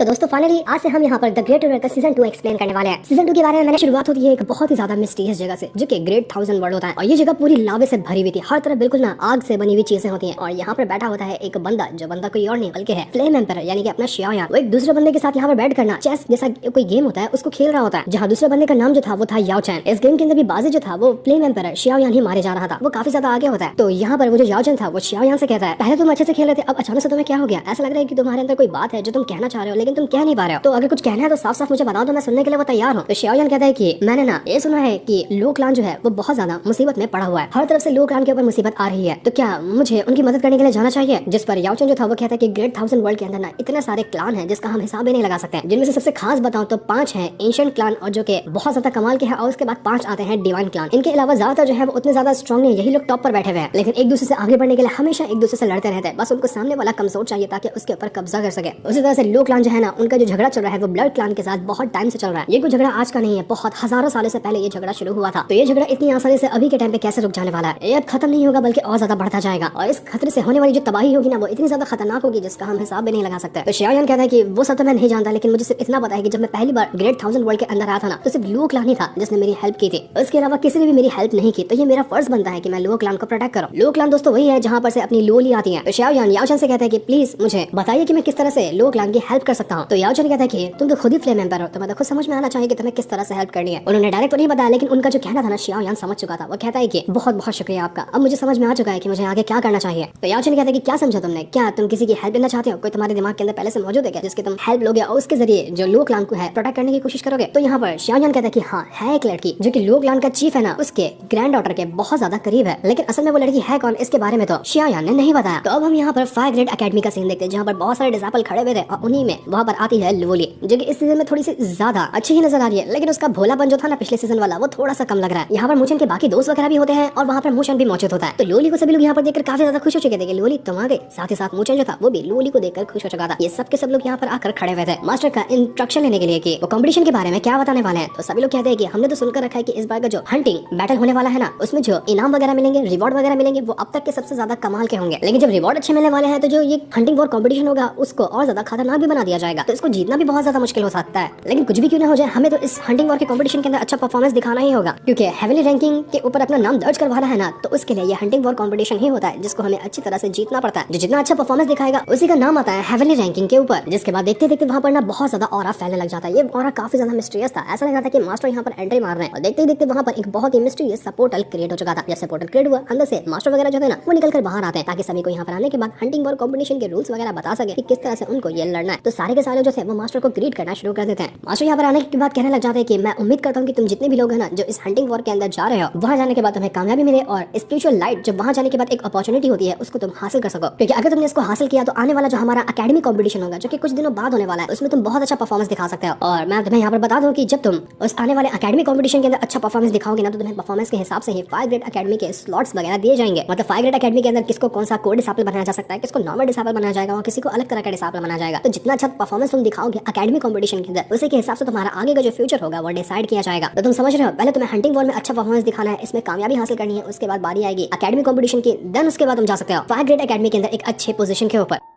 तो दोस्तों फाइनली आज से हम यहाँ पर द ग्रेट का सीजन 2 एक्सप्लेन करने वाले हैं। सीजन 2 के बारे में मैंने शुरुआत होती है एक बहुत ही ज्यादा मिस्टीरियस जगह से, जो कि ग्रेट 1000 वर्ल्ड होता है। और ये जगह पूरी लावे से भरी हुई थी, हर तरफ बिल्कुल ना आग से बनी हुई चीजें होती हैं। और यहाँ पर बैठा होता है एक बंदा, जो बंदा कोई और नहीं बल्कि है फ्लेम एम्पायर, यानी कि अपना शियाओयान। वो एक दूसरे बंदे के साथ यहाँ पर बैठ करना चेस जैसा कोई गेम होता है उसको खेल रहा होता है, जहाँ दूसरे बंदे का नाम जो था वो था याओ चैन। इस गेम के अंदर भी बाजी जो था वो फ्लेम एम्पायर शियाओयान ही मारे जा रहा था। वो काफी ज्यादा आगे होता है। तो यहाँ पर वो जो याओ चैन था वो शियाओयान से कहता है, पहले तुम अच्छे से खेल रहे थे, अब अचानक से तुम्हें क्या हो गया? ऐसा लग रहा है कि तुम्हारे अंदर कोई बात है जो तुम कहना चाह रहे हो लेकिन तुम कह नहीं पा रहे हो। तो अगर कुछ कहना है तो साफ साफ मुझे बताओ, तो मैं सुनने के लिए वो तैयार हूँ। तो शियाओयान कहता है कि मैंने ना ये सुना है कि लो क्लान जो है वो बहुत ज्यादा मुसीबत में पड़ा हुआ है, हर तरफ से लो क्लान के ऊपर मुसीबत आ रही है, तो क्या मुझे उनकी मदद करने के लिए जाना चाहिए? जिस पर याओ चैन जो था वो कहता है कि ग्रेट 1000 वर्ल्ड के अंदर ना इतने सारे क्लान हैं जिसका हम हिसाब ही नहीं लगा सकते, जिनमें से सबसे खास बताऊं तो 5 हैं एंशिएंट क्लान, और जो कि बहुत ज्यादा कमाल के हैं, और उसके बाद 5 आते हैं डिवाइन क्लान। इनके अलावा ज्यादातर जो है वो उतने ज्यादा स्ट्रॉन्ग नहीं, यही लोग टॉप पर बैठे हुए हैं, लेकिन एक दूसरे से आगे बढ़ने के लिए हमेशा एक दूसरे से लड़ते रहते हैं। बस उनको सामने वाला कमजोर चाहिए ताकि उसके ऊपर कब्जा कर सके। उसी तरह से लो क्लान जो है ना, उनका जो झगड़ा चल रहा है वो ब्लड क्लान के साथ बहुत टाइम से चल रहा है। ये कोई झगड़ा आज का नहीं है, बहुत हजारों सालों से पहले ये झगड़ा शुरू हुआ था। तो ये झगड़ा इतनी आसानी से अभी के टाइम पे कैसे रुक जाने वाला है? ये अब खत्म नहीं होगा बल्कि और ज्यादा बढ़ता जाएगा, और इस खतरे से होने वाली जो तबाही होगी ना वो इतनी ज्यादा खतरनाक होगी जिसका हम हिसाब भी नहीं लगा सकते। तो शियाओयान कहता है कि वो सब तो मैं नहीं जानता, लेकिन मुझे सिर्फ इतना पता है कि जब मैं पहली बार ग्रेट 1000 वर्ल्ड के अंदर आया था ना, तो सिर्फ लो क्लान ही था जिसने मेरी हेल्प की थी। उसके अलावा किसी ने भी मेरी हेल्प नहीं की, तो ये मेरा फर्ज बनता है कि मैं लो क्लान को प्रोटेक्ट करूं। लो क्लान दोस्तों वही है जहां पर से अपनी लोली आती है। तो शियाओयान याओ चैन से कहता है कि प्लीज मुझे बताइए कि मैं किस तरह से लो क्लान की हेल्प कर सकता हूँ। तो याओ चैन कहता है कि तुम तो खुद ही फ्लेम एम्पायर हो, तो मैं तो खुद समझ में आना चाहिए कि तुम्हें किस तरह से हेल्प करनी है। उन्होंने डायरेक्ट तो नहीं बताया, लेकिन उनका जो कहना था ना शियाओयान समझ चुका था। वो कहता है कि बहुत बहुत शुक्रिया आपका, अब मुझे समझ में आ चुका है कि मुझे आगे क्या करना चाहिए। तो याओ चैन कहता है कि क्या समझा तुमने? क्या तुम किसी की हेल्प लेना चाहते हो? कोई तुम्हारे दिमाग के अंदर पहले से मौजूद है क्या जिसकी तुम हेल्प लोगे और उसके जरिए जो लो क्लान को है प्रोटेक्ट करने की कोशिश करोगे? तो यहाँ पर शियाओयान कहता है कि हाँ है एक लड़की जो कि लो क्लान का चीफ है ना, उसके ग्रैंड डॉटर के बहुत ज्यादा करीब है, लेकिन असल में वो लड़की है कौन इसके बारे में तो शियाओयान ने नहीं बताया। तो अब हम यहाँ पर फायर ग्रेड एकेडमी का सीन देखते हैं, जहाँ पर बहुत सारे डिसाइपल खड़े हुए थे, और उन्हीं में वहाँ पर आती है लोली, जो कि इस सीजन में थोड़ी सी ज्यादा अच्छी ही नजर आ रही है, लेकिन उसका भोलापन जो था ना पिछले सीजन वाला वो थोड़ा सा कम लग रहा है। यहाँ पर मूचन के बाकी दोस्त वगैरह भी होते हैं, और वहाँ पर मूचन भी मौजूद होता है। तो लोली को सभी लोग यहाँ पर देखकर काफी ज्यादा खुश हो चुके थे कि लोली तुम आ गए। साथ ही साथ मूचन जो था वो भी लोली को देखकर खुश हो चुका था। ये सब के सब लोग यहाँ पर आकर खड़े हुए थे मास्टर का इंस्ट्रक्शन लेने के लिए कि वो कंपटीशन के बारे में क्या बताने वाले हैं। तो सभी लोग कहते हैं कि हमने तो सुनकर रखा है कि इस बार का जो हंटिंग बैटल होने वाला है ना, उसमें जो इनाम वगैरह मिलेंगे, रिवॉर्ड वगैरह मिलेंगे, वो अब तक के सबसे ज्यादा कमाल के होंगे। लेकिन जब रिवॉर्ड अच्छे मिलने वाले हैं तो जो ये हंटिंग वॉर कंपटीशन होगा उसको और ज्यादा खतरनाक भी बना दिया जाएगा। तो इसको जीतना भी बहुत ज्यादा मुश्किल हो सकता है, लेकिन कुछ भी क्यों ना हो जाए, हमें तो इस हंटिंग वॉर के कंपटीशन के अंदर अच्छा परफॉर्मेंस दिखाना ही होगा, क्योंकि हेवनली रैंकिंग के ऊपर अपना नाम दर्ज करवाना है ना, तो उसके लिए ये हंटिंग वॉर कंपटीशन ही होता है जिसको हमें अच्छी तरह से जीतना पड़ता है। जो जितना अच्छा परफॉर्मेंस दिखाएगा उसी का नाम आता है हेवनली रैंकिंग के ऊपर। जिसके बाद देखते देखते वहाँ पर ना बहुत ज्यादा ऑरा फैलने लग जाता है। ये ऑरा काफी ज्यादा मिस्टीरियस था, ऐसा लग रहा था कि मास्टर यहाँ पर एंट्री मार रहे हैं, और देखते ही देखते वहाँ पर एक बहुत ही मिस्टीरियस सा पोर्टल क्रिएट हो चुका था। जैसे पोर्टल क्रिएट हुआ, अंदर से मास्टर वगैरह जो है ना वो निकल कर बाहर आते हैं, ताकि सभी को यहाँ पर आने के बाद हंटिंग वॉर कंपटीशन के रूल्स वगैरह बता सके कि किस तरह से उनको ये लड़ना है। तो सारे के सारे जो थे वो मास्टर को ग्रीट करना शुरू कर देते हैं। मास्टर यहाँ पर आने के बाद कहने लग जाते हैं कि मैं उम्मीद करता हूँ कि तुम जितने भी लोग हैं ना जो इस हंटिंग वॉर के अंदर जा रहे हो, वहाँ जाने के बाद तुम्हें कामयाबी मिले, और स्पिरिचुअल लाइट जब वहाँ जाने के बाद एक अपॉर्चुनिटी होती है उसको तुम हासिल कर सको, क्योंकि अगर तुमने इसको हासिल किया तो आने वाला जो हमारा अकेडमी कंपटीशन होगा जो कि कुछ दिनों बाद होने वाला है, उसमें तुम बहुत अच्छा परफॉर्मेंस दिखा सकते हो। और मैं तुम्हें यहाँ पर बता दूं कि जब तुम उस आने वाले अकेडमी कंपटीशन के अंदर अच्छा परफॉर्मेंस दिखाओगे ना, तो तुम्हें परफॉर्मेंस के हिसाब से ही फायर ग्रेड अकेडमी के स्लॉट्स वगैरह दिए जाएंगे। मतलब फायर ग्रेड अकेडमी के अंदर किसको कौन सा कोर डिसाइपल बनाया जा सकता है, किसको नॉर्मल डिसाइपल बनाया जाएगा, और किसी को अलग तरह का डिसाइपल बनाया जाएगा। तो जितना अच्छा परफॉर्मेंस तुम दिखाओगे अकेडमी कंपटीशन के अंदर, उसी के हिसाब से तुम्हारा आगे का जो फ्यूचर होगा वो डिसाइड किया जाएगा। तो तुम समझ रहे हो, पहले तुम्हें हंटिंग वॉर में अच्छा परफॉर्मेंस दिखाना है, इसमें कामयाबी हासिल करनी है, उसके बाद बारी आएगी अकेडमी कंपटीशन की, देन उसके बाद तुम जा सकते हो फायर ग्रेड अकेडमी के अंदर एक अच्छे पोजीशन के ऊपर।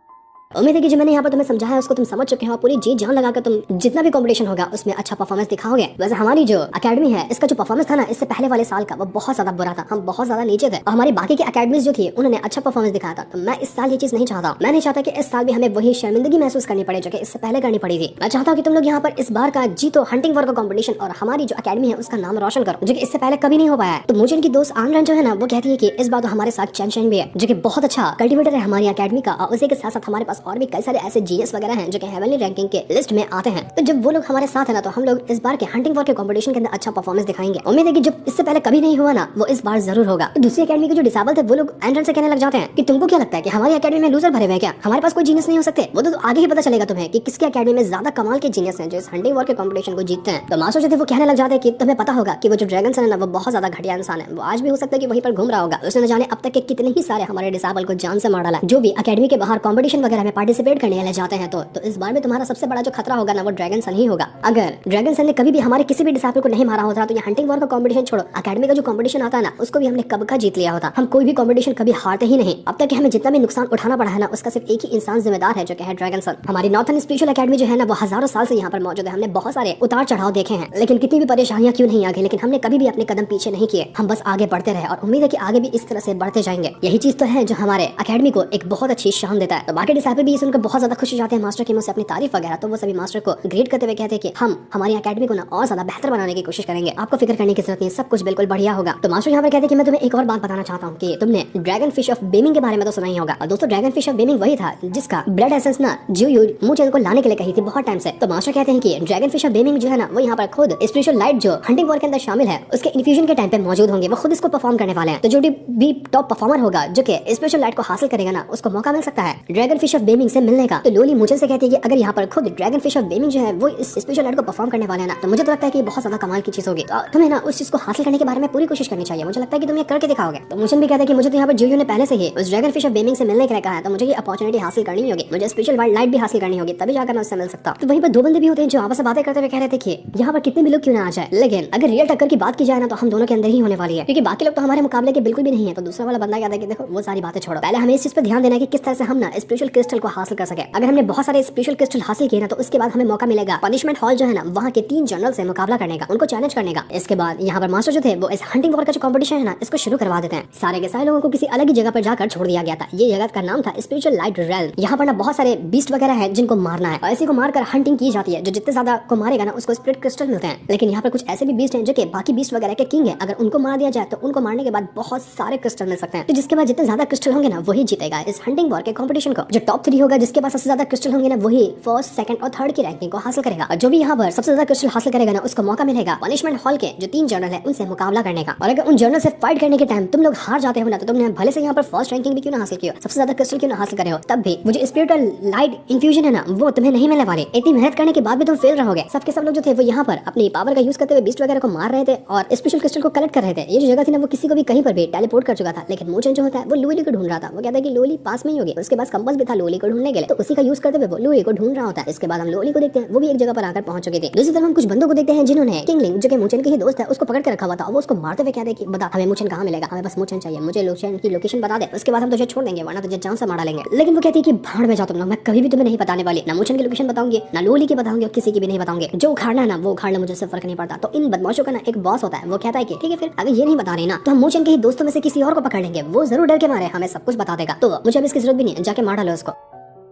उम्मीद है कि जो मैंने यहाँ पर तुम्हें समझाया है उसको तुम समझ चुके हो, पूरी जी जान लगाकर तुम जितना भी कंपटीशन होगा उसमें अच्छा परफॉर्मेंस दिखाओगे। वैसे हमारी जो अकेडमी है इसका जो परफॉर्मेंस था ना इससे पहले वाले साल का वो बहुत ज्यादा बुरा था, हम बहुत ज्यादा नीचे थे, और हमारी बाकी की अकेडमीज जो थी उन्होंने अच्छा परफॉर्मेंस दिखाया था। तो मैं इस साल ये चीज नहीं चाहता, मैं नहीं चाहता कि इस साल भी हमें वही शर्मिंदगी महसूस करनी पड़े जो कि इससे पहले करनी पड़ी थी। मैं चाहता हूँ कि तुम लोग यहाँ पर इस बार का जीतो हंटिंग वॉर का कंपटीशन, और हमारी जो अकेडमी है उसका नाम रोशन करो, जो कि इससे पहले कभी नहीं हो पाया है। तो मुझे इनकी दोस्त आनरन जो है ना वो कहती है कि इस बार तो हमारे साथ चैन भी है, जो कि बहुत अच्छा कल्टिवेटर है हमारी अकेडमी का, और उसी के साथ साथ हमारे पास और भी कई सारे ऐसे जीएस वगैरह हैं जो कि हेवनली रैंकिंग के लिस्ट में आते हैं। तो जब वो लोग हमारे साथ है ना, तो हम लोग इस बार के हंटिंग वॉर के कंपटीशन के अंदर अच्छा परफॉर्मेंस दिखाएंगे। उम्मीद है कि जो इससे पहले कभी नहीं हुआ ना वो इस बार जरूर होगा। तो दूसरी अकेडमी के जो डिसेबल थे वो लोग एंट्रेंस से कहने लग जाते हैं कि तुमको क्या लगता है कि हमारी अकेडमी में लूजर भरे हुए क्या, हमारे पास कोई जीनियस नहीं हो सकते? वो तो आगे ही पता चलेगा तुम्हें कि किसकी अकेडमी में ज्यादा कमाल के जीनियस हैं जो इस हंटिंग वॉर के कंपटीशन को जीतते हैं। तो मास्टर जो थे वो कहने लग जाते हैं कि तुम्हें पता होगा कि वो जो ड्रैगन है ना वो बहुत ज्यादा घटिया इंसान है, वो आज भी हो सकता है कि वहीं पर घूम रहा होगा। उसने न जाने अब तक के कितने ही सारे हमारे डिसेबल को जान से मार डाला। जो भी अकेडमी के बाहर कंपटीशन वगैरह में पार्टिसिपेट करने के लिए जाते हैं तो इस बार में तुम्हारा सबसे बड़ा जो खतरा होगा ना वो ड्रैगन सन ही होगा। अगर ड्रैगन सन ने कभी भी हमारे किसी भी डिसाइपल को नहीं मारा होता तो ये हंटिंग वॉर का कंपटीशन छोड़ो, एकेडमी का जो कंपटीशन आता है ना उसको भी हमने कब का जीत लिया होता। हम कोई भी कंपटीशन कभी हारते ही नहीं। अब तक हमें जितना भी नुकसान उठाना पड़ा है ना उसका सिर्फ एक ही इंसान जिम्मेदार है जो कि है ड्रैगन सन। हमारी नॉर्थन स्पिरिचुअल एकेडमी जो है ना वो हजारों साल से यहाँ पर मौजूद है। हमने बहुत सारे उतार चढ़ाव देखे हैं, लेकिन कितनी भी परेशानियां क्यों नहीं आ गई, लेकिन हमने कभी भी अपने कदम पीछे नहीं किए। हम बस आगे बढ़ते रहे और उम्मीद है कि आगे भी इस तरह से बढ़ते जाएंगे। यही चीज तो है जो हमारे एकेडमी को एक बहुत अच्छी शान देता है। तो बाकी डिसाइपल भी सुनकर बहुत ज्यादा खुश हो जाते हैं मास्टर की मुझसे अपनी तारीफ वगैरह। तो वो सभी मास्टर को ग्रेड करते हुए कहते हैं कि हम हमारी एकेडमी को ना और ज्यादा बेहतर बनाने की कोशिश करेंगे, आपको फिक्र करने की जरूरत नहीं, सब कुछ बिल्कुल बढ़िया होगा। तो मास्टर यहाँ पर कहते हैं कि मैं तुम्हें एक और बात बताना चाहता हूँ कि तुमने ड्रैगन फिश ऑफ बेमिंग के बारे में तो सुना ही होगा। और दोस्तों ड्रैगन फिश ऑफ बेमिंग वही था जिसका ब्लड एसेंस ना जियो मूचेन को लाने के लिए कही थी बहुत टाइम से। तो मास्टर कहते हैं कि ड्रैगन फिश ऑफ बेमिंग जो है ना वो यहाँ पर खुद स्पिरिचुअल लाइट जो हंटिंग वॉर के अंदर शामिल है उसके इन्फ्यूजन के टाइम पे मौजूद होंगे, वो खुद इसको परफॉर्म करने वाले हैं। तो जो भी टॉप परफॉर्मर होगा जो कि स्पिरिचुअल लाइट को हासिल करेगा ना उसको मौका मिल सकता है ड्रैगन फिश ऑफ बेमिंग से मिलने का। तो लोली मूचेन से कहती है कि अगर यहाँ पर खुद ड्रैगन फिश ऑफ बेमिंग जो है वो इस स्पिरिचुअल लाइट को परफॉर्म करने वाले हैं ना तो मुझे तो लगता है कि बहुत ज्यादा कमाल की चीज होगी। तो तुम्हें ना उस चीज को हासिल करने के बारे में पूरी कोशिश करनी चाहिए। मुझे लगता है कि तुम ये करके दिखाओगे। तो मूचेन भी कहता है कि मुझे तो यहाँ पर जियो ने पहले से ही उस ड्रैगन फिश ऑफ बेमिंग से मिलने के लिए कहा है, तो मुझे ये अपॉर्चुनिटी हासिल करनी होगी, मुझे स्पिरिचुअल लाइट भी हासिल करनी होगी, तभी जाकर मैं उससे मिल सकता हूँ। तो वहीं पर दो बंदे भी होते हैं जो आपस में बातें करते हुए कह रहे थे कि यहाँ पर कितने भी लोग क्यों ना आ जाए, लेकिन अगर रियल टक्कर की बात की जाए ना तो हम दोनों के अंदर ही होने वाली है, क्योंकि बाकी लोग तो हमारे मुकाबले के बिल्कुल भी नहीं है। तो दूसरा वाला बंदा कहता है कि देखो वो सारी बातें छोड़ो, पहले हमें इस चीज पर ध्यान देना है कि किस तरह से हम ना स्पिरिचुअल क्रिस्टल को हासिल कर सके। अगर हमने बहुत सारे स्पिरिचुअल क्रिस्टल हासिल किए ना तो उसके बाद हमें मौका मिलेगा पनिशमेंट हॉल जो है ना वहाँ के 3 जनरल से मुकाबला करने का, उनको चैलेंज करने का। इसके बाद यहाँ पर मास्टर जो थे वो इस हंटिंग वॉर का जो कंपटीशन है ना इसको शुरू करवा देते हैं। सारे के सारे लोगों को किसी अलग ही जगह पर जाकर छोड़ दिया गया था। ये जगह का नाम था स्पिरिचुअल लाइट रेल्म। यहाँ पर ना बहुत सारे बीस्ट वगैरह है जिनको मारना है और इसी को मारकर हंटिंग की जाती है। जो जितने ज्यादा को मारेगा ना उसको स्पिरिट क्रिस्टल मिलते हैं। लेकिन यहाँ पर कुछ ऐसे भी बीस्ट हैं जो कि बाकी बीस्ट वगैरह के किंग है, अगर उनको मार दिया जाए तो उनको मारने के बाद बहुत सारे क्रिस्टल मिल सकते हैं। तो जिसके बाद जितने ज्यादा क्रिस्टल होंगे ना वही जीतेगा इस हंटिंग वॉर के कंपटीशन को। जो टॉप 3 होगा जिसके पास सबसे ज्यादा क्रिस्टल होंगे ना वही फर्स्ट, सेकंड और थर्ड की रैंकिंग को हासिल करेगा। और जो भी यहाँ पर सबसे ज्यादा क्रिस्टल हासिल करेगा ना उसको मौका मिलेगा पनिशमेंट हॉल के जो 3 जनरल है उनसे मुकाबला करने का। और अगर उन जनरल से फाइट करने के टाइम तुम लोग हार जाते हो ना तो तुमने भले से यहाँ पर फर्स्ट रैंकिंग भी क्यों ना हासिल की हो, सबसे ज्यादा क्रिस्टल क्यों ना हासिल करे हो, तब भी वो जो स्पिरिचुअल लाइट इन्फ्यूजन है ना वो तुम्हें नहीं मिलने वाले। इतनी मेहनत करने के बाद भी तुम फेल रहोगे। सबके सब लोग जो थे वो यहाँ पर अपनी पावर का यूज करते हुए बीस्ट वगैरह को मार रहे थे और स्पेशल क्रिस्टल को कलेक्ट कर रहे थे। ये जो जगह थी ना वो किसी को भी कहीं पर भी टेलीपोर्ट कर चुका था। लेकिन मूचेन जो होता है वो लोली को ढूंढ रहा था। वो कहता है कि लोली पास में ही होगी, उसके पास कंपास भी था लोली को ढूंढने के लिए, तो उसी का यूज करते हुए वो लोली को ढूंढ रहा होता है। इसके बाद हम लोली को देखते हैं, वो भी एक जगह पर आकर पहुंच चुकी थी। दूसरी तरफ हम कुछ बंदों को देखते हैं जिन्होंने किंगलिंग जो कि मूचेन के ही दोस्त है उसको पकड़ कर रखा हुआ था। वो उसको मारते हुए कहते हैं कि बता हमें मूचेन कहाँ मिलेगा, हमें बस मूचेन चाहिए, मुझे मूचेन की लोकेशन बता दे, उसके बाद हम तुझे छोड़ देंगे वरना तुझे जान से मार लेंगे। लेकिन वो कहती है कि भाड़ में जाओ तुम लोग, मैं कभी भी तुम्हें नहीं बताने वाली, ना मूचेन की लोकेशन बताऊंगी ना लोली की बताऊंगी और किसी की भी नहीं बताऊंगी। जो उखाड़ना है ना वो उखाड़ ले, मुझे उससे फर्क नहीं पड़ता। तो इन बदमाशों का ना एक बॉस होता है, वो कहता है कि ठीक है फिर अगर ये नहीं बता रही ना तो हम मूचेन के ही दोस्तों में से किसी और को पकड़ लेंगे, वो जरूर डर के मारे हमें सब कुछ बता देगा, तो मुझे अब इसकी जरूरत भी नहीं है, जाके मार डालो उसको।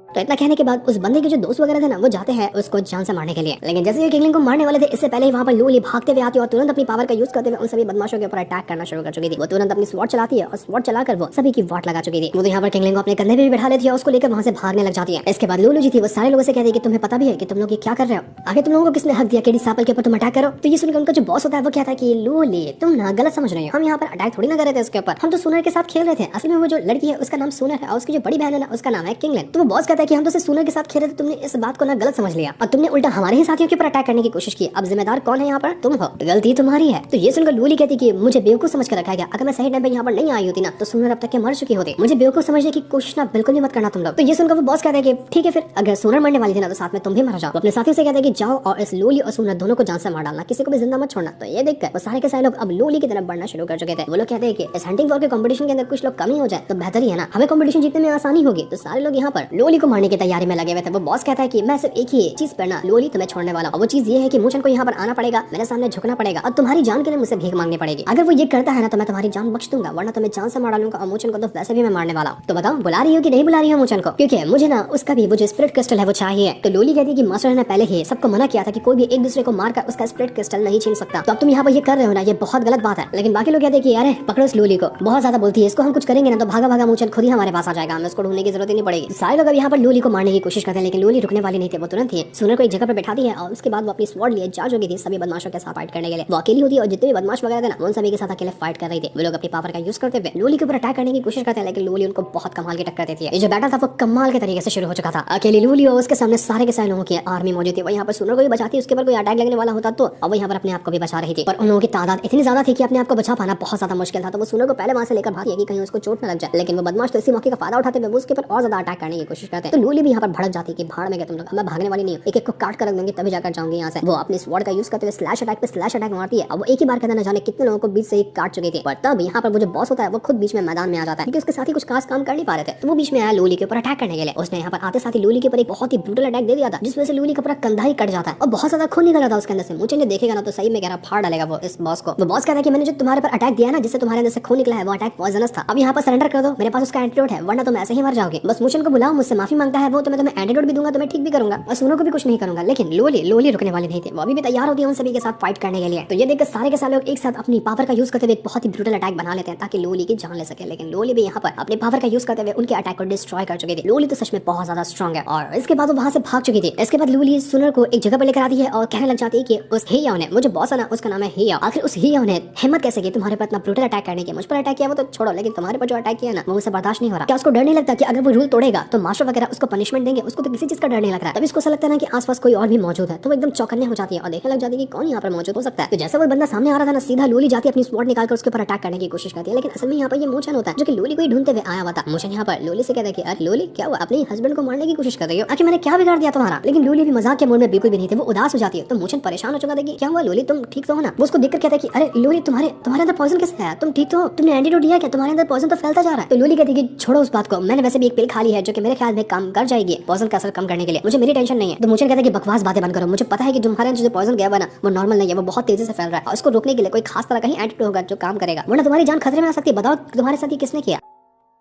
तो इतना कहने के बाद उस बंदे के जो दोस्त वगैरह थे ना वो जाते हैं उसको जान से मारने के लिए। लेकिन जैसे ये किंगलिंग को मारने वाले थे इससे पहले ही वहां पर लोली भागते हुए आती है और तुरंत अपनी पावर का यूज करते हुए उन सभी बदमाशों के ऊपर अटैक करना शुरू कर चुकी थी। वो तुरंत अपनी स्वॉर्ड चलाती है और स्वॉर्ड चलाकर वो सभी की वाट लगा चुकी थी। वो तो यहाँ पर किंगलिंग को अपने कंधे पे भी बैठा लेती है और उसको लेकर वहां से भागने लग जाती है। इसके बाद लोलू जी थी वो सारे लोगों से कहती है कि तुम्हें पता भी है कि तुम लोग ये क्या कर रहे हो, आगे तुम लोगों को किसने हक दिया कि डिसाइपल के ऊपर तुम अटैक करो। तो ये सुनकर उनका जो बॉस होता है वो कहता है कि लोली तुम ना गलत समझ रहे हो, हम यहाँ पर अटैक थोड़ी ना कर रहे थे उसके ऊपर, हम तो सोनर के साथ खेल रहे थे। असल में वो जो लड़की है उसका नाम सोनर है और उसकी जो बड़ी बहन है ना उसका नाम है किंगलिन। तो वो बॉस कहता है कि हम तो सोनर के साथ खेल रहे थे, तुमने इस बात को ना गलत समझ लिया और तुमने उल्टा हमारे ही साथियों के ऊपर अटैक करने की कोशिश की। अब जिम्मेदार कौन है यहाँ पर, तुम हो, गलती तुम्हारी है। तो ये सुनकर लोली कहती कि मुझे बेवकूफ समझ कर रखा गया, अगर मैं सही टाइम पे यहाँ पर नहीं आई होती ना तो सोनर अब तक के मर चुकी होती, मुझे बेवकूफ समझने की कोशिश ना बिल्कुल भी मत करना तुम लोग। तो ये सुनकर वो बॉस कहता है कि ठीक है फिर अगर सोनर मरने वाली थी ना तो साथ में तुम भी मर जाओ। अपने साथियों से कहता है कि जाओ और इस लोली और सोनर दोनों को जान से मार डालना, किसी को भी जिंदा मत छोड़ना। तो ये देखकर वो सारे के सारे लोग अब लोली की तरफ बढ़ना शुरू कर चुके थे। वो लोग कहते हैं कि इस हंटिंग वॉर के कंपटीशन के अंदर कुछ लोग कमी हो जाए तो बेहतर ही है ना, हमें कंपटीशन जीतने में आसानी होगी। तो सारे लोग यहाँ पर लोली को मारने की तैयारी में लगे हुए थे। वो बॉस कहता है कि मैं सिर्फ एक ही चीज पर ना लोली तुम्हें छोड़ने वाला हूं, और वो चीज ये है कि मूचेन को यहाँ पर आना पड़ेगा, मेरे सामने झुकना पड़ेगा और तुम्हारी जान के लिए मुझसे भीख मांगनी पड़ेगी। अगर वो ये करता है ना तो मैं तुम्हारी जान बख्श दूंगा, वरना तुम्हें जान से मार डालूंगा और मूचेन को तो वैसे भी मैं मारने वाला हूं। तो बताओ बुला रही हो कि नहीं बुला रही हो मूचेन को, क्योंकि मुझे ना उसका भी वो जो स्पिरिट क्रिस्टल है वो चाहिए। तो लोली कहती है कि मास्टर ने पहले ही सबको मना किया था कि कोई भी एक दूसरे को मारकर उसका स्पिरिट क्रिस्टल नहीं छीन सकता, तो अब तुम यहाँ पर ये कर रहे हो ना ये बहुत गलत बात है। लेकिन बाकी लोग कहते हैं कि अरे पकड़ो इस लोली को, बहुत ज्यादा बोलती है, इसको हम कुछ करेंगे ना तो भागा भागा मूचेन खुद ही हमारे पास आ जाएगा, हमें उसको ढूंढने की जरूरत ही नहीं पड़ेगी। सारे लोग अब यहाँ पर लोली को मारने की कोशिश करते हैं लेकिन लोली रुकने वाली नहीं थी। वो तुरंत ही सोनर को एक जगह पर बैठाती है और उसके बाद वो अपनी स्वॉर्ड लिए जा चुकी थी सभी बदमाशों के साथ फाइट करने के लिए। वो अकेली होती है और जितने भी बदमाश वगैरह थे ना उन सभी के साथ अकेले फाइट कर रही थी। वो लोग अपनी पावर का यूज करते हुए लोली के ऊपर अटैक करने की कोशिश करते हैं लेकिन लोली उनको बहुत कमाल की टक्कर देती है। ये जो बैटल था वो कमाल के तरीके से शुरू हो चुका था। अकेली लोली और उसके सामने सारे के सारे लोगों की आर्मी मौजूद थी। वो यहाँ पर सोनर को भी बचाती, उसके ऊपर कोई अटैक लगने वाला होता तो अब वो यहाँ पर अपने आप को भी बचा रही थी। और उन लोगों की तादाद इतनी ज्यादा थी कि अपने आप को बचा पाना बहुत ज्यादा मुश्किल था। तो वो सोनर को पहले वहां से लेकर भागी कि कहीं उसको चोट न लग जाए, लेकिन वो बदमाश तो इसी मौके का फायदा उठाते हुए उसके ऊपर और ज्यादा अटैक करने की कोशिश करते हैं। तो लूली भी यहाँ पर भड़क जाती है कि भाड़ में गए तुम लोग, मैं भागने वाली नहीं हूँ, एक एक को काट कर रख दूंगी तभी जाकर जाऊंगी यहाँ से। वो अपनी स्वॉर्ड का यूज करते हुए स्लैश अटैक पे स्लैश अटैक मारती है। अब वो एक ही बार कहता न जाने कितने लोगों को बीच से काट चुकी थी। पर तब यहाँ पर वो जो बॉस होता है वो खुद बीच में मैदान में आ जाता है क्योंकि उसके साथ ही कुछ खास काम कर नहीं पा रहे थे। तो वो बीच में आया लूली के ऊपर अटैक करने के लिए। उसने यहाँ पर आते साथ ही लूली के ऊपर एक बहुत ही ब्रूटल अटैक दे दिया था जिस वजह से लूली का पूरा कंधा ही कट जाता है और बहुत ज्यादा खून निकल रहा था उसके अंदर से। मुझे ने देखेगा ना तो सही में कह रहा फाड़ डालेगा वो इस बॉस को। वो बॉस कहता है कि मैंने जो तुम्हारे पर अटैक दिया ना जिससे तुम्हारे अंदर से खून निकला है वो अटैक पॉइजनस था। अब यहाँ पर सरेंडर कर दो, मेरे पास उसका एंटीडोट है वरना तुम ऐसे ही मर जाओगे। बस मुशन को बुलाओ, मुझसे माफी मांगता है वो तो मैं तुम्हें एंटीडोट भी दूंगा, तुम्हें ठीक भी करूंगा और सुनो को भी कुछ नहीं करूंगा। लेकिन लूली रुकने वाली नहीं थी, वो अभी भी तैयार होती है उन सभी के साथ फाइट करने के लिए। तो ये देखकर सारे के सारे लोग एक साथ अपनी पावर का यूज करते हुए एक बहुत ही ब्रूटल अटैक बना लेते हैं ताकि लूली की जान ले सके। लेकिन लूली भी यहाँ पर अपने पावर का यूज करते हुए उनके अटैक को डिस्ट्रॉय कर चुकी थी। लूली तो सच में बहुत ज्यादा स्ट्रॉन्ग है और इसके बाद वो वहां से भाग चुकी थी। इसके बाद लूली सुनर को एक जगह पर लेकर आती है और कहने लग जाती है कि उस हियाओ ने, मुझे बॉस है ना उसका नाम है हियाओ, आखिर उस हियाओ ने हिम्मत कैसे की तुम्हारे पर इतना ब्रूटल अटैक करने की। मुझ पर अटैक किया वो तो छोड़ो, लेकिन तुम्हारे पर जो अटैक किया ना वो उसे बर्दाश्त नहीं हो रहा। क्या उसको डर नहीं लगता कि अगर वो रूल तोड़ेगा तो मास्टर वगैरह उसको पनिशमेंट देंगे? उसको तो किसी चीज का डर नहीं लग रहा है। तभी उसको ऐसा लगता है ना कि आसपास कोई और भी मौजूद है तो वो एकदम चौकन्ने हो जाती है और देखने लग जाती है कि कौन यहाँ पर मौजूद हो सकता है। तो जैसा वो बंदा सामने आ रहा था ना सीधा लूली जाती है अपनी स्वॉर्ड निकालकर उसके ऊपर अटैक करने की कोशिश करती है। लेकिन असल में यहाँ पर ये मोचन होता है जो कि लूली को ही ढूंढते हुए आया हुआ था। मोचन यहाँ पर लूली से कहता है कि अरे लूली क्या हुआ, अपने हस्बैंड को मारने की कोशिश कर रही हो, आखिर मैंने क्या बिगाड़ दिया तुम्हारा? लेकिन लूली भी मजाक के मूड में बिल्कुल भी नहीं थी, वो उदास हो जाती है। तो मोचन परेशान हो चुका था कि क्या हुआ लूली, तुम ठीक तो हो ना? वो उसको देखकर कहता है कि अरे लूली तुम्हारे अंदर पॉइजन कैसे आया, तुम ठीक तो हो, तुमने एंटीडोट दिया क्या, तुम्हारे अंदर पॉइजन तो फैलता जा रहा है। तो लूली कहती है कि छोड़ो उस बात को, मैंने वैसे भी एक पिल खा ली है जो कि मेरे ख्याल में काम कर जाएगी पॉइजन का असर कम करने के लिए, मुझे मेरी टेंशन नहीं है। तो मोचन कहता है कि बकवास बातें बंद करो, मुझे पता है कि तुम्हारे अंदर जो पॉइजन गया हुआ ना वो नॉर्मल नहीं है, वो बहुत तेजी से फैल रहा है और उसको रोकने के लिए कोई खास तरह का ही एंटीडोट होगा जो काम करेगा, वरना तुम्हारी जान खतरे में आ सकती है। बताओ तुम्हारे साथ ये किसने किया?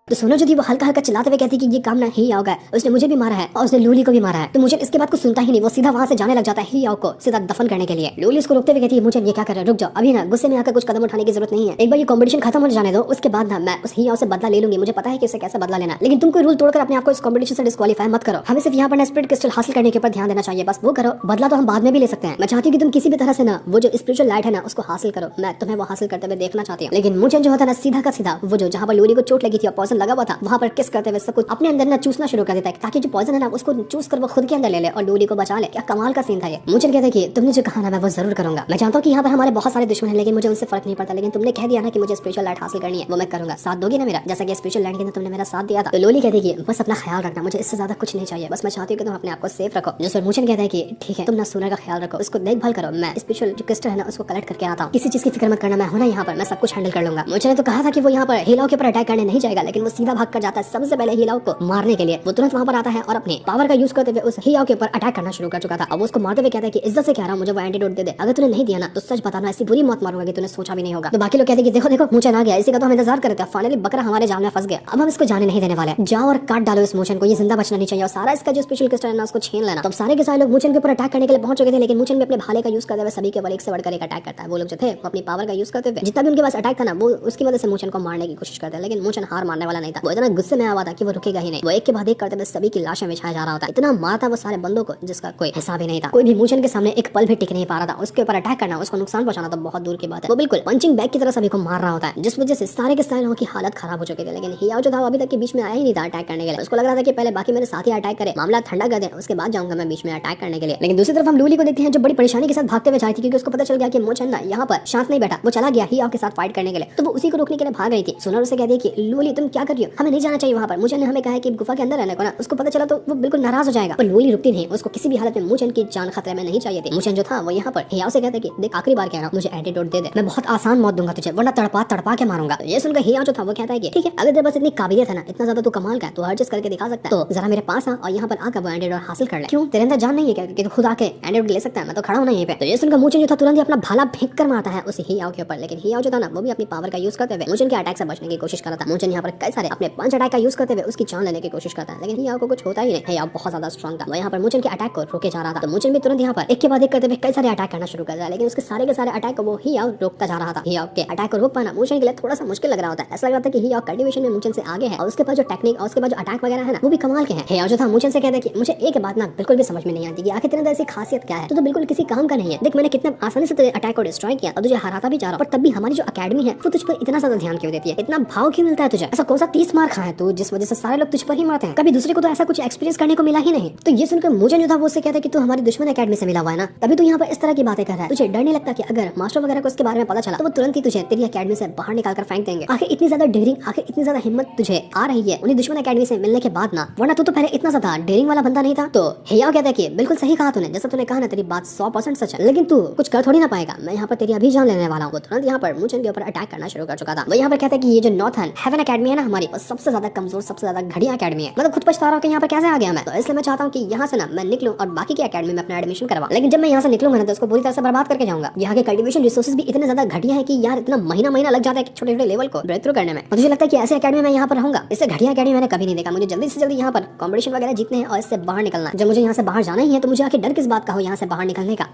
तो सोना जो थी वो हल्का हल्का चिल्लाते हुए कहती कि ये काम ना ही आओ गया, उसने मुझे भी मारा है और उसने लूली को भी मारा है। तो मुझे इसके बाद कुछ सुनता ही नहीं, वो सीधा वहां से जाने लग जाता है ही आओ को सीधा दफन करने के लिए। लूली उसको रोकते हुए कहती है मुझे ये क्या कर रहा है, रुक जाओ, अभी ना गुस्से में आकर कुछ कदम उठाने की जरूरत नहीं है, एक बार ये कंपटीशन खत्म हो जाने दो, उसके बाद ना मैं उस ही आओ से बदला ले लूंगी, मुझे पता है कि उससे कैसे बदला लेना। लेकिन तुम कोई रूल तोड़कर अपने आप को इस कंपटीशन से डिस्क्वालीफाई मत करो, हमें सिर्फ यहाँ पर स्पिरिट क्रिस्टल हासिल करने के ऊपर ध्यान देना चाहिए, बस वो करो, बदला तो हम बाद में भी ले सकते हैं। मैं चाहती हूँ कि तुम किसी भी तरह से ना वो जो स्पिरिचुअल लाइट है ना उसको हासिल करो, मैं तुम्हें वो हासिल करते हुए देखना चाहती हूँ। लेकिन मुझे जो होता है ना सीधा का सीधा वो जो जहाँ पर लूली को चोट लगी थी और पॉइजन लगा हुआ था वहाँ पर किस करते हुए सब कुछ अपने अंदर ना चूसना शुरू कर देता है ताकि जो पॉइजन है ना उसको चूस कर वो खुद के अंदर ले ले और लूली को बचा ले। क्या कमाल का सीन था ये। मुझे कहता है कि तुमने जो कहा ना मैं वो जरूर करूंगा, मैं जानता हूँ कि यहाँ पर हमारे बहुत सारे दुश्मन हैं लेकिन मुझे उनसे फर्क नहीं पड़ता, लेकिन तुमने कह दिया ना कि मुझे स्पिरिचुअल लाइट हासिल करनी है वो मैं करूंगा, साथ दोगी ना मेरा, जैसा कि स्पिरिचुअल लाइट के अंदर तुमने मेरा साथ दिया था। तो लूली कहती है बस अपना ख्याल रखना, मुझे इससे ज्यादा कुछ नहीं चाहिए, बस मैं चाहती हूँ कि तुम अपने आप को सेफ रखो। जिस पर मुझे कहता है कि ठीक है तुम ना सोना का ख्याल रखो, उसको देखभाल करो, मैं स्पिरिचुअल जो क्रिस्टल है ना उसको कलेक्ट करके आता हूँ, किसी चीज की फिक्र मत करना, मैं हूं ना यहाँ पर, मैं सब कुछ हैंडल कर लूंगा। मुझे तो कहा था कि वो यहाँ पर हीलाओं के ऊपर अटैक करने नहीं जाएगा लेकिन वो सीधा भाग कर जाता है सबसे पहले हीलाओं को मारने के लिए। वो तुरंत वहां पर आता है और अपने पावर का यूज करते हुए उस हियाओ के ऊपर अटैक करना शुरू कर चुका था। अब वो उसको मारते हुए कहता है कि इज्जत से कह रहा हूं मुझे वो एंटीडोट दे दे, अगर तूने नहीं दिया ना तो सच बताना ऐसी बुरी मौत मारूंगा कि तूने सोचा भी नहीं होगा। तो बाकी लोग कहते हैं कि देखो देखो मुझे ना गया, इसी का तो हम इंतजार कर रहे थे, फाइनली बकरा हमारे जाल में फंस गया, अब हम इसको जाने नहीं देने वाले, जाओ और काट डालो इस मोचन को, ये जिंदा बचना नहीं चाहिए और सारा इसका जो स्पेशल क्रिस्टल है ना उसको छीन लेना। तो सारे के सारे लोग मोचन के ऊपर अटैक करने के लिए पहुंच चुके थे लेकिन मोचन भी अपने भाले का यूज करते हुए सभी के ऊपर एक से बढ़कर एक अटैक करता है। वो लोग जो थे वो अपनी पावर का यूज करते हुए जितना भी उनके पास अटैक था ना वो उसकी मदद से मोचन को मारने की कोशिश करते हैं, लेकिन मोचन हार मारने वाला नहीं था, वो इतना गुस्से में आया था कि वो रुकेगा ही नहीं, वो एक के बाद एक करते हुए सभी की लाशें बिछाया जा रहा था, इतना मारता वो सारे बंदों को जिसका कोई हिसाब ही नहीं था। कोई भी मोचन के सामने एक पल भी टिक नहीं पा रहा था, उसके ऊपर अटैक करना उसको नुकसान पहुंचाना तो बहुत दूर की बात है, वो बिल्कुल पंचिंग बैग की तरह सभी को मार रहा होता है, जिस वजह से सारे के सारे लोगों की हालत खराब हो चुकी थी। लेकिन हियाओ जो था अभी तक के बीच में आया ही नहीं था अटैक करने के लिए, उसको लग रहा था कि पहले बाकी मेरे साथी अटैक करे, मामला ठंडा कर दे, उसके बाद जाऊंगा मैं बीच में अटैक करने के लिए। लेकिन दूसरी तरफ हम लूली को देखते हैं जो बड़ी परेशानी के साथ भागते हुए जाती थी क्योंकि उसको पता चल गया कि मोचन ना यहाँ पर शांत नहीं बैठा, वो चला गया हियाओ के साथ फाइट करने के लिए, तो वो उसी को रोकने के लिए भाग रही थी। सुनर उसे कहती है कि लूली तुम क्या कर रही हो, हमें नहीं जाना चाहिए वहां पर, मुझे ने हमें कहा है कि गुफा के अंदर रहने को ना, उसको पता चला तो वो बिल्कुल नाराज हो जाएगा। पर लूली रुकती नहीं, उसको किसी भी हालत में मोचन की जान खतरे में नहीं चाहिए थी। मोचन जो था वो यहाँ पर हियाओ से कहता है कि देख आखिरी बार कह रहा हूं मुझे एंटीडोट दे दे, मैं बहुत आसान मौत दूंगा तुझे वरना तड़पा तड़पा के मारूंगा। तो ये सुनकर हियाओ जो था वो कहता है कि ठीक है अगर तेरे पास इतनी काबिलियत है ना, इतना ज्यादा तू कमाल का है, तो हर चीज करके दिखा सकता है, तो जरा मेरे पास आ और यहाँ पर आकर वो एंटीडोट हासिल कर ले। क्यों तेरे अंदर जान नहीं है क्या कि तू खुद आके एंटीडोट ले सकता है, मैं तो खड़ा हूं ना यहीं पे। तो ये सुनकर मोचन जो था तुरंत ही अपना भाला फेंक कर मारता है उस हियाओ के ऊपर, लेकिन हियाओ जो था ना वो भी अपनी पावर का यूज करते हुए मोचन के अटैक से बचने की कोशिश कर रहा था। मोचन यहाँ पर कई सारे अपने पंच अटैक का यूज करते हुए उसकी जान लेने की कोशिश करता है, लेकिन हियाओ को कुछ होता ही नहीं, हियाओ बहुत ज्यादा स्ट्रॉन्ग था, वो यहाँ पर मोचन के अटैक को रोके जा रहा था। तो मोचन भी तुरंत यहाँ पर एक के बाद एक करते हुए कई सारे अटैक करना शुरू कर दिया, लेकिन उसके सारे अटैक को वो हियाओ रोकता जा रहा था। हियाओ के अटैक को रोक पाना मोचन के लिए थोड़ा सा मुश्किल लग रहा होता है, ऐसा लग रहा था कि हियाओ कल्टीवेशन में मोचन से आगे है और उसके पास जो टेक्निक और उसके बाद जो अटैक वगैरह है ना वो भी कमाल के हैं। हियाओ जो था मोचन से कहता है कि मुझे एक बात ना बिल्कुल भी समझ में नहीं आती कि आखिर तेरे अंदर ऐसी खासियत क्या है, तो बिल्कुल किसी काम का नहीं है। देख मैंने कितना आसानी से तेरे अटैक को डिस्ट्रॉय किया और तुझे हराता भी जा रहा हूं, पर तब भी हमारी जो अकेडमी है वो तुझ पर इतना ज्यादा ध्यान क्यों देती है, इतना भाव क्यों मिलता है तुझे, ऐसा कौन सा 30 मार खाए तो जिस वजह से सारे लोग तुझ पर ही मारते हैं, कभी दूसरे को तो ऐसा कुछ एक्सपीरियंस करने को मिला ही नहीं। तो ये सुनकर मुझे जो था वो उससे कहता है कि तू हमारी दुश्मन एकेडमी से मिला हुआ है ना, तभी तू यहाँ पर इस तरह की बातें कर रहा है। तुझे डर नहीं लगता कि अगर मास्टर वगैरह को इसके बारे में पता चला तो वो तुरंत ही तुझे तेरी एकेडमी से बाहर निकाल कर फेंक देंगे। आखिर इतनी ज्यादा डेयरिंग, आखिर इतनी ज्यादा हिम्मत तुझे आ रही है उन्हीं दुश्मन एकेडमी से मिलने के बाद ना, वरना तू तो पहले इतना ज्यादा डेयरिंग वाला बंदा नहीं था। तो हियाओ कहता है कि बिल्कुल सही कहा तूने, जैसा तूने कहा ना तेरी बात 100% सच है, लेकिन तू कुछ कर थोड़ी ना पाएगा, मैं यहाँ पर तेरी अभी जान लेने वाला हूँ। वो तुरंत यहाँ पर मुझे के ऊपर अटैक करना शुरू कर चुका था। वो यहाँ पर कहता है कि ये जो नॉर्थर्न हेवन एकेडमी है ना हमारी, सबसे ज्यादा कमजोर, सबसे ज्यादा घटिया एकेडमी है। मतलब खुद पछता रहा हूँ कि यहाँ पर कैसे आ गया मैं। तो इसलिए मैं चाहता हूँ कि यहाँ से ना मैं निकलूं और बाकी की एकेडमी में अपना एडमिशन करवा, लेकिन जब मैं यहाँ से निकलूंगा ना तो उसको पूरी तरह से बर्बाद करके जाऊंगा। यहाँ के कल्टीवेशन रिसोर्सेज भी इतने ज्यादा घटिया है कि यार इतना महीना लग जाता है छोटे छोटे लेवल को ब्रेक थ्रू करने में। मुझे लगता है कि ऐसे एकेडमी में यहाँ पर रहूंगा, इससे घटिया एकेडमी मैंने कभी नहीं देखा। मुझे जल्दी से जल्दी यहाँ पर कॉम्पिटिशन वगैरह जीतने हैं और इससे बाहर निकलना। जब मुझे यहाँ से बाहर जाना ही है तो मुझे आखिर डर किस बात का हो यहाँ से बाहर निकलने का।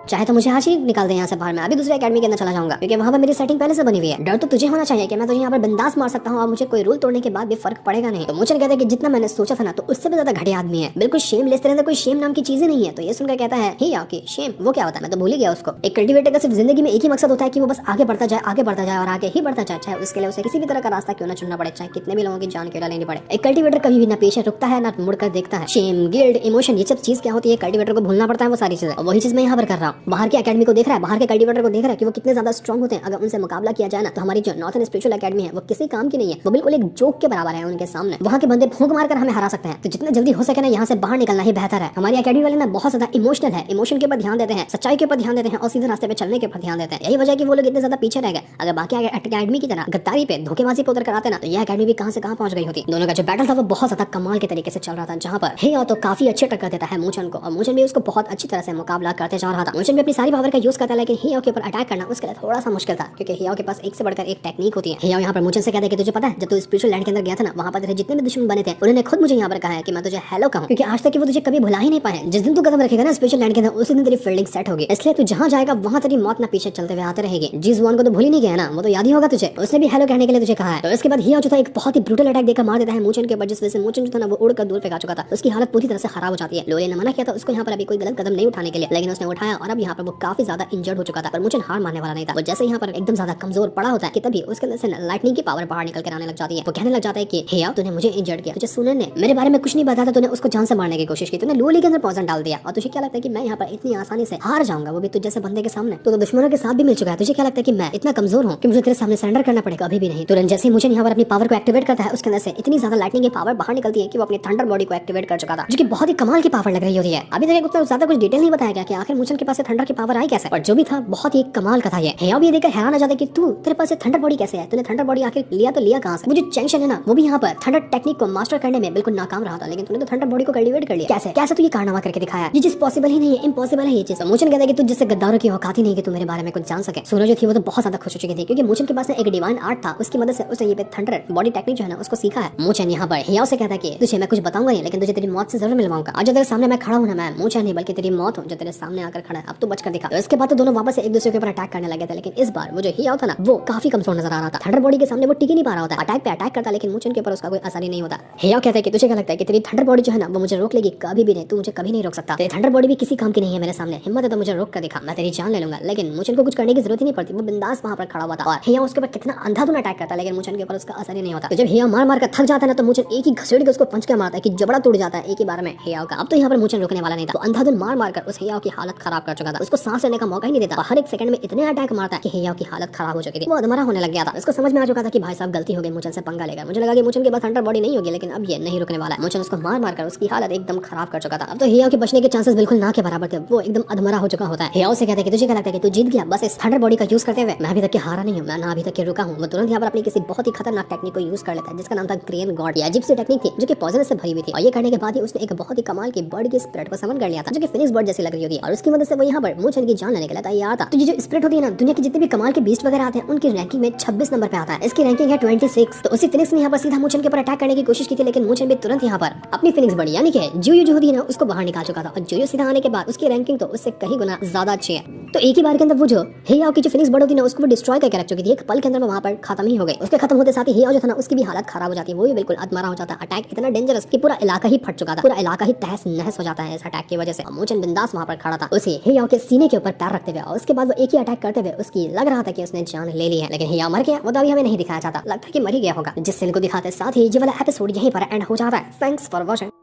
चाहे तो मुझे आज ही निकाल दे यहाँ से बाहर, मैं अभी दूसरे एकेडमी के अंदर चला जाऊंगा क्योंकि वहाँ पर मेरी सेटिंग पहले से बनी हुई है। डर तो तुझे होना चाहिए कि मैं तुझे यहाँ पर बिंदास मार सकता हूँ और मुझे कोई रूल तोड़ने के बाद भी फर्क पड़ेगा नहीं। तो मुझे कहता है कि जितना मैंने सोचा था ना तो उससे भी ज्यादा घटिया आदमी है, बिल्कुल शेमलेस, तेरे अंदर कोई शेम नाम की चीजें नहीं है। तो ये सुनकर कहता है ही कि शेम वो क्या होता है, मैं तो भूल ही गया उसको। एक कल्टीवेटर का सिर्फ जिंदगी में एक ही मकसद होता है कि वो बस आगे बढ़ता जाए, आगे बढ़ता जाए और आगे ही बढ़ता जाए, चाहे उसके लिए उसे किसी भी तरह का रास्ता क्यों ना चुनना पड़े, चाहे कितने भी लोगों की जान क्यों ना लेनी पड़े। एक कल्टीवेटर कभी भी ना पीछे रुकता है ना मुड़कर देखता है। शेम, गिल्ड, इमोशन, ये सब चीज क्या होती है, कल्टीवेटर को भूलना पड़ता है वो सारी चीजें। वही चीज मैं यहाँ पर कर रहा हूँ। बाहर की एकेडमी को देख रहा है, बाहर के कल्टीवेटर को देख रहा है कि वो कितने ज्यादा स्ट्रॉन्ग होते हैं। अगर उनसे मुकाबला किया जाए ना तो हमारी जो नॉर्थर्न स्पिरिचुअल एकेडमी है वो किसी काम की नहीं है, वो बिल्कुल एक जोक के बराबर है उनके सामने। वहाँ के बंदे फूंक मारकर हमें हरा सकते हैं। तो जितना जल्दी हो सके ना यहाँ से बाहर निकलना ही बेहतर है। हमारी एकेडमी वाले ना बहुत ज्यादा इमोशनल है, इमोशन के ऊपर ध्यान देते हैं, सच्चाई के ऊपर ध्यान देते हैं और सीधे रास्ते पे चलने के ऊपर ध्यान देते हैं। यही वजह है कि वो लोग इतने ज्यादा पीछे रह गए। अगर बाकी एकेडमी की तरह गद्दारी पे, धोखेबाजी पे उतर कर आते ना तो यह एकेडमी भी कहाँ से कहाँ पहुंच गई होती। दोनों का जो बैटल था वो बहुत ज्यादा कमाल के तरीके से चल रहा था, जहाँ पर हियाओ तो काफी अच्छे टक्कर देता है मूचन को और मूचन भी उसको बहुत अच्छी तरह से मुकाबला करते जा रहा था। मूचन भी अपनी सारी पावर का यूज करता है, लेकिन हियाओ के ऊपर अटैक करना उसके लिए थोड़ा सा मुश्किल था क्योंकि हियाओ के पास एक से बढ़कर एक टेक्निक होती है। हियाओ यहाँ पर मूचन से कहता है कि तुझे पता है जब तू स्पिरिचुअल लैंड के अंदर गया था ना, वहाँ पर तेरे जितने भी दुश्मन बने थे उन्होंने खुद मुझे यहाँ पर कहा है कि मैं तुझे हेलो कहूँ, क्योंकि आज तक वो तुझे कभी भुला ही नहीं पाए। जिस दिन तू कदम रखेगा ना स्पिरिचुअल लैंड के अंदर उसी दिन तेरी फील्डिंग सेट होगी, इसलिए तू जहाँ जाएगा वहाँ तेरी मौत ना पीछे चलते हुए आते रहेगी। जिस वन को तो भूल ही नहीं गया ना, वो तो याद ही होगा तुझे, उसने भी हेलो कहने के लिए तुझे कहा है। तो इसके बाद हियाओ जो था एक बहुत ही ब्रूटल अटैक देकर मार देता है मूचन के ऊपर, जिस वजह से मूचन जो था ना वो उड़कर दूर फेंका चुका था। उसकी हालत पूरी तरह से खराब हो जाती है। लोले ने मना किया था उसको यहाँ पर अभी कोई गलत कदम नहीं उठाने के लिए, लेकिन उसने उठाया और अब यहाँ पर वो काफी ज्यादा इंजर्ड हो चुका था। पर मूचन हार मानने वाला नहीं था। वो जैसे यहाँ पर एकदम ज्यादा कमजोर पड़ा होता है कि तभी उसके अंदर से लाइटनिंग की पावर बाहर निकल कर आने लग जाती है। वो कहने लग जाता है कि हियाओ तूने मुझे इंजर्ड किया, तुझे सुनन ने मेरे बारे में कुछ नहीं बताया था, तूने उसको जान से मारने की कोशिश की, तूने लोली के अंदर पॉइजन डाल दिया और तुझे क्या लगता है कि मैं यहाँ पर इतनी आसानी से हार जाऊंगा, वो भी तुझ जैसे बंदे के सामने। तो दुश्मनों के साथ भी मिल चुका है, तुझे क्या लगता है कि मैं इतना कमजोर हूँ कि मुझे तेरे सामने सरेंडर करना पड़ेगा? अभी भी नहीं। तुरंत जैसे ही मुझे यहाँ पर अपनी पावर को एक्टिवेट करता है उसके अंदर से इतनी ज्यादा लाइटनिंग की पावर बाहर निकलती है कि वो अपनी थंडर बॉडी को एक्टिवेट कर चुका था, जो कि बहुत ही कमाल की पावर लग रही होती है। अभी तक उतना ज्यादा कुछ डिटेल नहीं बताया गया कि आखिर मूचन के पास थंडर की पावर आई कैसे, और जो भी था बहुत ही कमाल का था। ये हियाओ भी देखकर हैरान आ जाता है कि तू तेरे पास थंडर बॉडी कैसे है, तूने थंडर बॉडी आखिर लिया तो लिया कहां से? मुझे टेंशन है ना, वो भी यहाँ पर थंडर टेक्निक को मास्टर करने में बिल्कुल नाकाम रहा था, लेकिन तूने तो थंडर बॉडी को कल्टीवेट कर लिया। कैसे तू ये कारनामा करके दिखाया? ये चीज पॉसिबल ही नहीं है, इम्पॉसिबल है ये चीज। मूचन कहता है कि तू जिससे गद्दारों की औकात ही नहीं कि तू मेरे बारे में कुछ जान सके। सूरज जो थी वो तो बहुत ज्यादा खुश हो चुकी थी क्योंकि मूचन के पास एक डिवाइन आर्ट था, उसकी मदद से उसने ये थंडर बॉडी टेक्निक जो है ना उसको सीखा है। मूचन यहाँ पर हियाओ से कहता है कि तुझे मैं कुछ बताऊंगा नहीं, लेकिन तुझे तेरी मौत से जरूर मिलवाऊंगा। आज जो तेरे सामने मैं खड़ा हूँ ना, मैं मूचन नहीं बल्कि तेरी मौत हूँ जो तेरे सामने आकर खड़ा है। अब तो बचकर दिखा। तो इसके बाद तो दोनों वापस एक दूसरे के ऊपर अटैक करने लगे थे, लेकिन इस बार वो जो हियाओ था ना वो काफी कमजोर नजर आ रहा था। थंडर बॉडी के सामने वो टिक ही नहीं पा रहा होता, अटैक पे अटैक करता लेकिन मूचन के ऊपर उसका कोई असर ही नहीं होता। हियाओ कहता है कि तुझे क्या लगता है कि तेरी थंडर बॉडी जो है ना वो मुझे रोक लेगी? कभी भी नहीं, तू मुझे कभी नहीं रोक सकता। तेरी थंडर बॉडी भी किसी काम की नहीं है मेरे सामने, हिम्मत है तो मुझे रोक कर दिखा, मैं तेरी जान ले लूंगा। लेकिन मूचन को कुछ करने की जरूरत ही नहीं पड़ती, वो बिंदास वहां पर खड़ा हुआ था और हियाओ उसके ऊपर कितना अंधाधुन अटैक करता लेकिन मूचन के ऊपर उसका असर ही नहीं होता। तो जब हियाओ मार मार कर थक जाता है ना तो मूचन एक ही घसीट के उसको पंच के मारता है कि जबड़ा टूट जाता है एक ही बार में हियाओ का। अब तो यहाँ पर मूचन रुकने वाला नहीं था, वो अंधाधुन मार मार कर उस हियाओ की हालत खराब कर चुका था, उसको सांस लेने का मौका ही नहीं देता। हर एक सेकंड में इतने अटैक मारता है कि हियाओ की हालत खराब हो चुकी थी, वो अधमरा होने लग गया था। उसको समझ में आ चुका था कि भाई साहब गलती हो गई, मूचन से पंगा लेगा। मुझे लगा कि मूचन के पास थंडर बॉडी नहीं होगी, लेकिन अब ये नहीं रुकने वाला है। मूचन उसको मार मार कर उसकी हालत एकदम खराब कर चुका था। अब तो हियाओ के बचने के चांसेस बिल्कुल ना के बराबर थे, वो एकदम अधमरा हो चुका होता है। हियाओ से कहते हैं कि तुझे क्या लगता है कि तू जीत गया बस इस थंडर बॉडी का यूज करते हुए? मैं अभी तक के हारा नहीं हूँ, मैं ना अभी तक के रुका हूँ। वो तुरंत यहाँ पर अपनी किसी बहुत ही खतरनाक टेक्निक को यूज कर लेता है जिसका नाम था ग्रेन गॉड। ये अजीब सी टेक्निक थी जो कि पॉइजन से भरी हुई थी और ये करने के बाद ही उसने एक बहुत ही कमाल की बर्ड की स्पिरिट को समन कर लिया था जो कि फिनिक्स बर्ड जैसी लग रही होती है और उसकी मदद से वो यहाँ पर मूचन की जान लेने के लिए तैयार था। तो ये जो स्पिरिट होती है ना, दुनिया के जितने भी कमाल के बीस्ट वगैरह आते हैं उनकी रैंकिंग में 26 नंबर पे आता है, इसकी रैंकिंग है 26। तो उसी फिनिक्स ने यहाँ पर सीधा मूचन के ऊपर अटैक करने की कोशिश की थी, लेकिन मूचन भी तुरंत यहाँ पर अपनी फिनिक्स बड़ी यानी कि जुयू जो होती है ना उसको बाहर निकाल चुका था और जुयू सीधा आने के बाद उसकी रैंकिंग तो उससे कहीं गुना ज्यादा अच्छी है। तो एक ही बार के अंदर वो जो हेयाओ की जो फिनिक्स बर्ड होती है ना उसको वो डिस्ट्रॉय करके रख चुकी थी, एक पल के अंदर वो वहां पर खत्म ही हो गई। उसके खत्म होते साथ ही हेयाओ जो था ना उसकी भी हालत खराब हो जाती है, वो भी बिल्कुल अधमरा हो जाता है। अटैक इतना डेंजरस कि पूरा इलाका ही फट चुका था, पूरा इलाका ही तहस नहस हो जाता है इस अटैक की वजह से। मोचन बिंदास वहां पर खड़ा था, उसे हेयाओ के सीने के ऊपर पैर रखते हुए, और उसके बाद वो एक ही अटैक करते हुए उसकी लग रहा था कि उसने जान ले ली है, लेकिन हेयाओ मर गया। वो तो अभी हमें नहीं दिखाया जाता, लगता है कि मर ही गया होगा, जिस सीन को दिखाते साथ ही ये वाला एपिसोड यहीं पर एंड हो जाता है। Thanks for watching.